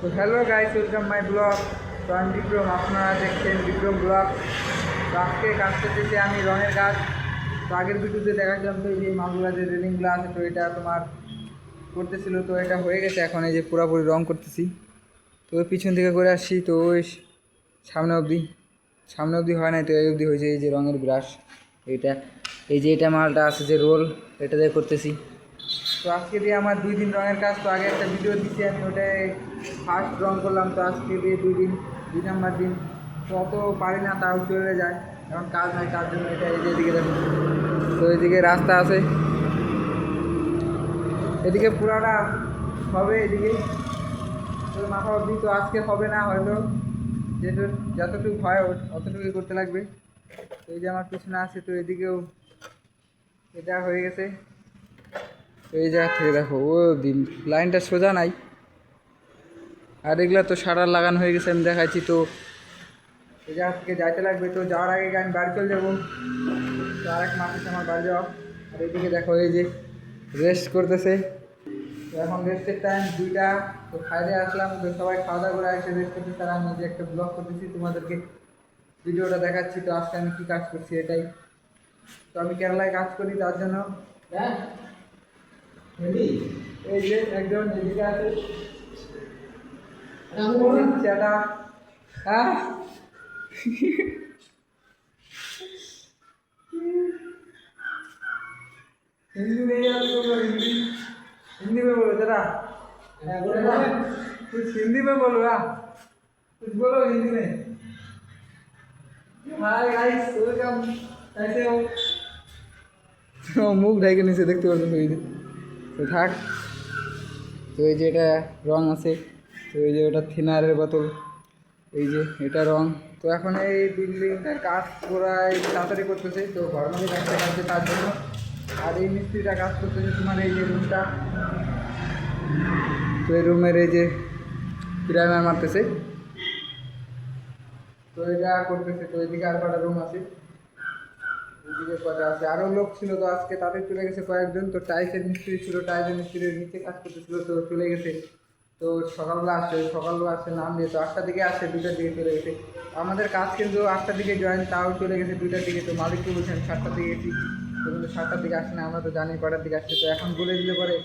তো hello guys, welcome my blog. তো আমি বিক্রম, আপনারা দেখছেন বিক্রম ব্লগ। তো আজকে কাজ করতেছি আমি রঙের কাজ। তো আগের ভিডিওতে দেখাচ্ছিলাম তো এই যে মালগুলা যে রেলিংগুলো আছে, তো এটা তোমার করতেছিল, তো এটা হয়ে গেছে। এখন এই যে পুরোপুরি রং করতেছি। তো ওই পিছন থেকে করে আসছি, তো ওই সামনে অবধি হয় নাই, তো এই অবধি হয়েছে। এই যে রঙের ব্রাশ, এইটা এই যে এটা মালটা আছে যে রোল, এটা দিয়ে করতেছি। তো আজকে দিয়ে আমার 2 দিন রঙের কাজ। তো আগে একটা ভিডিও দিচ্ছি আমি, ওটাই ফার্স্ট রং করলাম। তো আজকে দিয়ে 2 দিন, 2 নম্বর দিন। তো অত পারি না, তাও চলে যায়, এখন কাজ নাই, তার জন্য এটা এই যে এদিকে দেখুন। তো এদিকে রাস্তা আছে, এদিকে পুরাটা হবে, এদিকে তো মাথা অবধি। তো আজকে হবে না হয়তো, যেহেতু যতটুকু হয় অতটুকুই করতে লাগবে। তো এই যে আমার পিছনে আছে, তো এদিকেও এটা হয়ে গেছে। তো এই জায়গা থেকে দেখো, ও লাইনটা সোজা নাই, আর এগুলা তো শাটার লাগানো হয়ে গেছে, আমি দেখাচ্ছি। তো এই জায়গা থেকে যাইতে লাগবে। তো যাওয়ার আগে আমি বাড়ি চলে যাবো। তো আরেক মাস আছে আমার বাড়ি যাওয়া। আর এইদিকে দেখো এই যে রেস্ট করতেছে। তো এখন রেস্টের টাইম 2টা। তো খাইতে আসলাম, তো সবাই খাওয়া দাওয়া করে এসে রেস্ট করতেছে, তারা আমি যে একটা ব্লগ করতেছি, তোমাদেরকে ভিডিওটা দেখাচ্ছি। তো আজকে আমি কী কাজ করছি এটাই। তো আমি কেরালায় কাজ করি, তার জন্য এই যে একজন এদিকে আছে চ্যাটা। হ্যাঁ, हिंदी नहीं आती तो हिंदी हिंदी में बोलो जरा। कुछ हिंदी में बोलो, हाँ कुछ बोलो हिंदी में। हाय गाइस, वेलकम, कैसे हो? মুখ ঢেকে নিচে দেখতে পাচ্ছেন এই যে। তো থাক। তো এই যে এটা রং আছে, তো এই যে ওটা থিনারের বোতল, এই যে এটা রং। তো এখন এই বিল্ডিংটার কাজ পুরাই তাড়াতাড়ি করতেছে, তো ঘর মধ্যে কাজটা কাটছে তার জন্য। আর এই মিস্ত্রিটা কাজ করতেছে তোমার এই যে রুমটা, তো এই রুমের এই যে প্রাইমার মারতেছে, তো এটা করতেছে। তো এদিকে আর কটা রুম আছে, এদিকে কটা আছে, আরও লোক ছিল, তো আজকে তাদের চলে গেছে কয়েকজন। তো টাইলসের মিস্ত্রি ছিল, টাইলসের মিস্ত্রির নিচে কাজ করতেছিল, তো চলে গেছে। তো সকালবেলা আসছে নাম দিয়ে, তো 8টার দিকে আসে, 2টার দিকে চলে গেছে। আমাদের কাজ কিন্তু 8টার দিকে জয়েন, তাও চলে গেছে 2টার দিকে। তো মালিককে বলছেন 7টার দিকে গেছি, তো কিন্তু 7টার দিকে আসে না, আমরা তো জানি কটার দিকে আসছে। তো এখন বলে দিলে পরে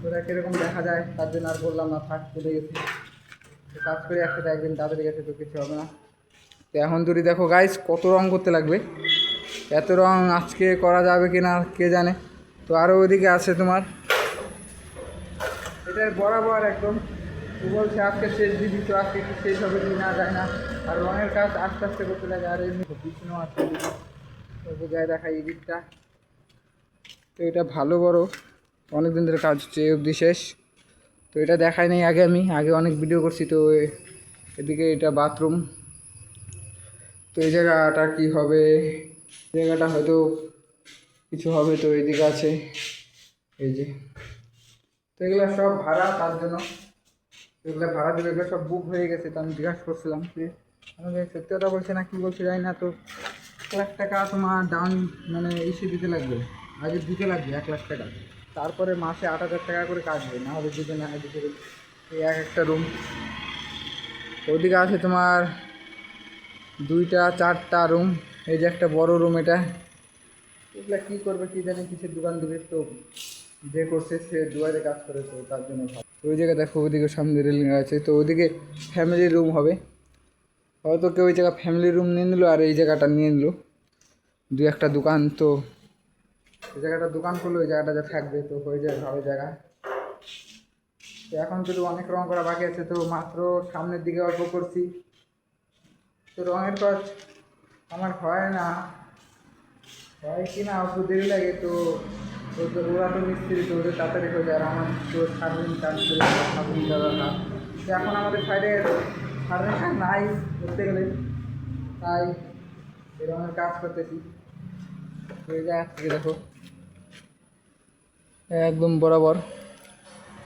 ওরা কীরকম দেখা যায়, তার জন্য আর বললাম না, থাক চলে গেছি। তো কাজ করে একসাথে একদিন তাড়াতাড়ি গেছে, তো কিছু হবে না। তো এখন যদি দেখো গাইস, কত রং করতে লাগবে, এত রং আজকে করা যাবে কি না কে জানে। তো আরও ওইদিকে আছে তোমার, এটা বরাবর একদম। তো বলছে আজকে শেষ দিবি, তো আজকে কি শেষ হবে কি না যায় না। আর রঙের কাজ আস্তে আস্তে করতে লাগে। আর এমনি বিছানো আছে, তো বোঝায় দেখা এই দিকটা। তো এটা ভালো বড়, অনেক দিন ধরে কাজ হচ্ছে, এই অবধি শেষ। তো এটা দেখাই নেই আগে, আমি আগে অনেক ভিডিও করছি। তো এদিকে এটা বাথরুম। তো এই জায়গাটা কি হবে, জায়গাটা হয়তো কিছু হবে। তো এইদিকে আছে এই যে, তো এগুলো সব ভাড়া, তার জন্য এগুলো ভাড়া দেবে, এগুলো সব বুক হয়ে গেছে। তো আমি জিজ্ঞাসা করছিলাম যে আমাদের সত্যি কথা বলছে না কী বলছে জানি না। তো 1 লাখ টাকা তোমার ডাউন মানে এসে দিতে লাগবে, আগে দিতে লাগবে 1 লাখ টাকা। তারপরে মাসে 8,000 টাকা করে কাটবে, না হলে দিতে না দিতে। এই একটা রুম, ওদিকে আছে তোমার 2টা 4টা রুম। এই যে একটা বড় রুম, এটা এগুলা কী করবে কী জানি, কিসের দোকান দেবে। তো যে করছে সে দুয়ারে কাজ করে, তো তার জন্য ভালো। ওই জায়গায় দেখো, ওইদিকে সামনে রেলিং আছে, তো ওইদিকে ফ্যামিলি রুম হবে। হয়তো কেউ ওই জায়গা ফ্যামিলি রুম নিয়ে নিল, আর এই জায়গাটা নিয়ে নিল 2-1টা দোকান। তো এই জায়গাটা দোকান করলে ওই জায়গাটা যা থাকবে, তো হয়ে যাবে ভালো জায়গা। তো এখন শুধু অনেক রং করা বাকি আছে, তো মাত্র সামনের দিকে অল্প করছি। তো রঙের কাজ আমার হয় না, হয় কি না অল্প দেরি লাগে। তো ওরা তো মিস্ত্রি, তো ওদের তাড়াতাড়ি হয়ে যায়, আর আমার তো সারাদিন কাজ করে সারাদিন যাওয়ার কাজ। তো এখন আমাদের সাইডে সারাদিন কাজ নাই করতে গেলে, তাই এই রঙের কাজ করতেছি। হয়ে যায় থেকে দেখো একদম বরাবর।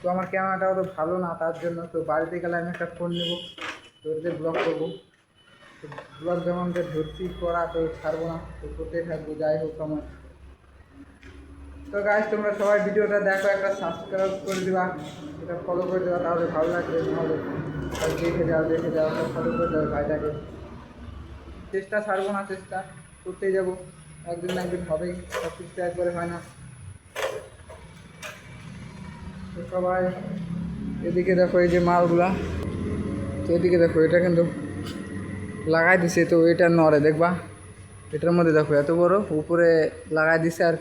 তো আমার ক্যামেরাটাও তো ভালো না, তার জন্য তো বাড়িতে গেলে আমি একটা ফোন নেবো, তো ওতে ব্লগ করবো। তো ব্লগ যেমন যে ধরছি করা, তো ছাড়বো না, তো করতেই থাকবো যাই হোক আমার। তো গাইস তোমরা সবাই ভিডিওটা দেখো, একটা সাবস্ক্রাইব করে দিবা, এটা ফলো করে দেওয়া, তাহলে ভালো লাগবে। নাহলে দেখে যাও ফলো করে দেওয়া ভাইটাকে। চেষ্টা ছাড়বো না, চেষ্টা করতেই যাবো, একদিন না একদিন হবেই, সব কিছু একবারে হয় না। তো সবাই এদিকে দেখো এই যে মালগুলা, তো এদিকে দেখো এটা কিন্তু লাগাই দিছে, তো এটা নড়ে দেখবা, এটার মধ্যে দেখো এত বড়, উপরে লাগাই দিছে আর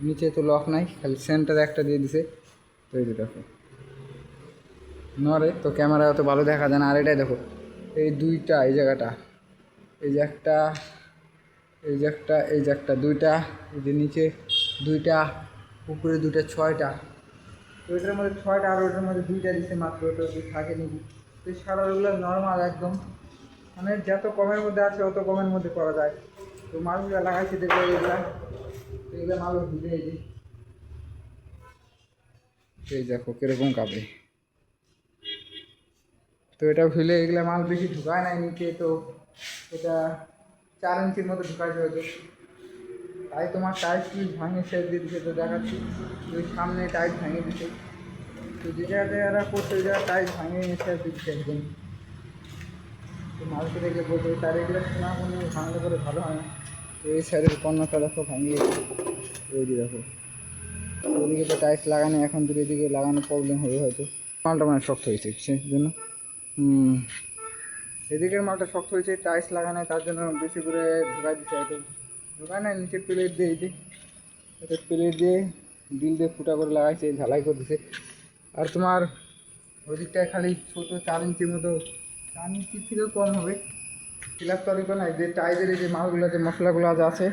নিচে তো লক নাই, খালি সেন্টারে একটা দিয়ে দিছে। তো এই যে দেখো নড়ে, তো ক্যামেরা অত ভালো দেখা যায় না। আর এটাই দেখো এই দুইটা, এই জায়গাটা, এই যে একটা, এই যে একটা, এই যে একটা, দুইটা, এই যে নিচে দুইটা, উপরে দুইটা, ছয়টা। তো এটার মধ্যে ছয়টা, আর ওটার মধ্যে দুইটা দিচ্ছে মাত্র, তো থাকে নাকি। তো এই সারাগুলো নর্মাল একদম, মানে যত কমের মধ্যে আছে অত কমের মধ্যে করা যায়। তো মালগুলো লাগাইছি দেখবো এগুলা, এগুলো মাল ভিজে এই দেখো কিরকম কাঁপে। তো এটা ফেলে এগুলো মাল বেশি ঢুকায় নাই নিচে, তো এটা 4 ইঞ্চির মতো ঢুকাইতে হতো। তাই তোমার টাইট কি ভাঙে সেট দিয়ে দিচ্ছে, তো দেখাচ্ছি ওই সামনে টাইট ভাঙে দিচ্ছে। তো যে জায়গাতে এরা করছে ওই জায়গায় টাইট ভাঙে সেট দিচ্ছে একদম। তো মালকে দেখলে বলবো তার এগুলো শোনা কোনো ভাঙলে করে ভালো হয় না। তো এই সাইডের কর্নারটা দেখো ভাঙিয়ে, ওই যে দেখো ওইদিকে তো টাইলস লাগানো, এখন তো এদিকে লাগানো প্রবলেম হবে হয়তো। মালটা মানে শক্ত হয়েছে সেই জন্য, এদিকের মালটা শক্ত হয়েছে, টাইলস লাগানো, তার জন্য বেশি করে ঢোকাই দিচ্ছে হয়তো। ঢোকায় না, নিচে প্লেট দিয়ে এই যে এটা প্লেট দিয়ে ডিল দিয়ে ফুটা করে লাগাইছে, ঝালাই করে দিছে। আর তোমার ওদিকটায় খালি ছোটো 4 ইঞ্চির মতো, 4 ইঞ্চির থেকেও কম হবে ফিলার তৈরি করে না। যে টাইজের এই যে মালগুলো, যে মশলাগুলো আছে,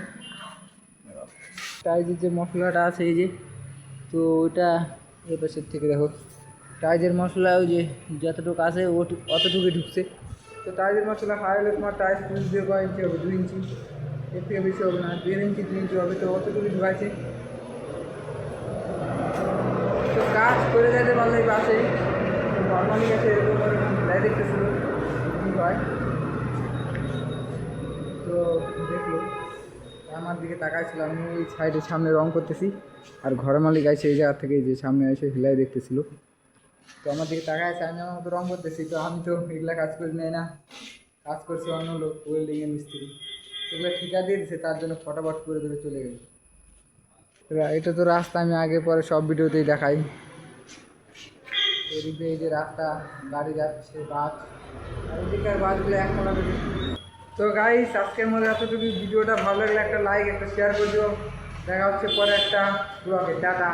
টাইজের যে মশলাটা আছে এই যে, তো ওইটা এই পাশের থেকে দেখো টাইজের মশলা ওই যে যতটুকু আছে অতটুকুই ঢুকছে। তো টাইজের মশলা হাই হলে তোমার টাইজ পুষ দিয়ে কয় ইঞ্চি হবে, 2 ইঞ্চি, এর থেকে বেশি হবে না, 1.5 ইঞ্চি 2 ইঞ্চি হবে, তো অতটুকুই ঢুকাইছে। তো কাজ করে যেতে পারলেই বাসে নর্মালি গেছে এরকম করে দেখতেছিল কী হয়। তো দেখলো আমার দিকে তাকাইছিল, আমি ওই সাইডের সামনে রং করতেছি, আর ঘরের মালিক আছে এই জায়গা থেকে যে সামনে এসে হিলাই দেখতেছিল। তো আমার দিকে তাকায় আছে, আমি আমার মতো রং করতেছি, তো আমি তো এগুলা কাজ করে নেই না, কাজ করছে অন্য লোক, ওয়েল্ডিংয়ের মিস্ত্রি, এগুলো ঠিকা দিয়ে দিচ্ছে, তার জন্য ফটাফট করে ধরে চলে গেল। এটা তো রাস্তা আমি আগে পরে সব ভিডিওতেই দেখাই। এদিকে এই যে রাস্তা, গাড়ি যাচ্ছে, বাস, আর এদিকের বাসগুলো এক মোড়া। তো গাইস আজকের মধ্যে এতটুকু, ভিডিওটা ভালো লাগলে একটা লাইক, একটা শেয়ার করে দিও। দেখা হচ্ছে পরে একটা ব্লগে, টাটা।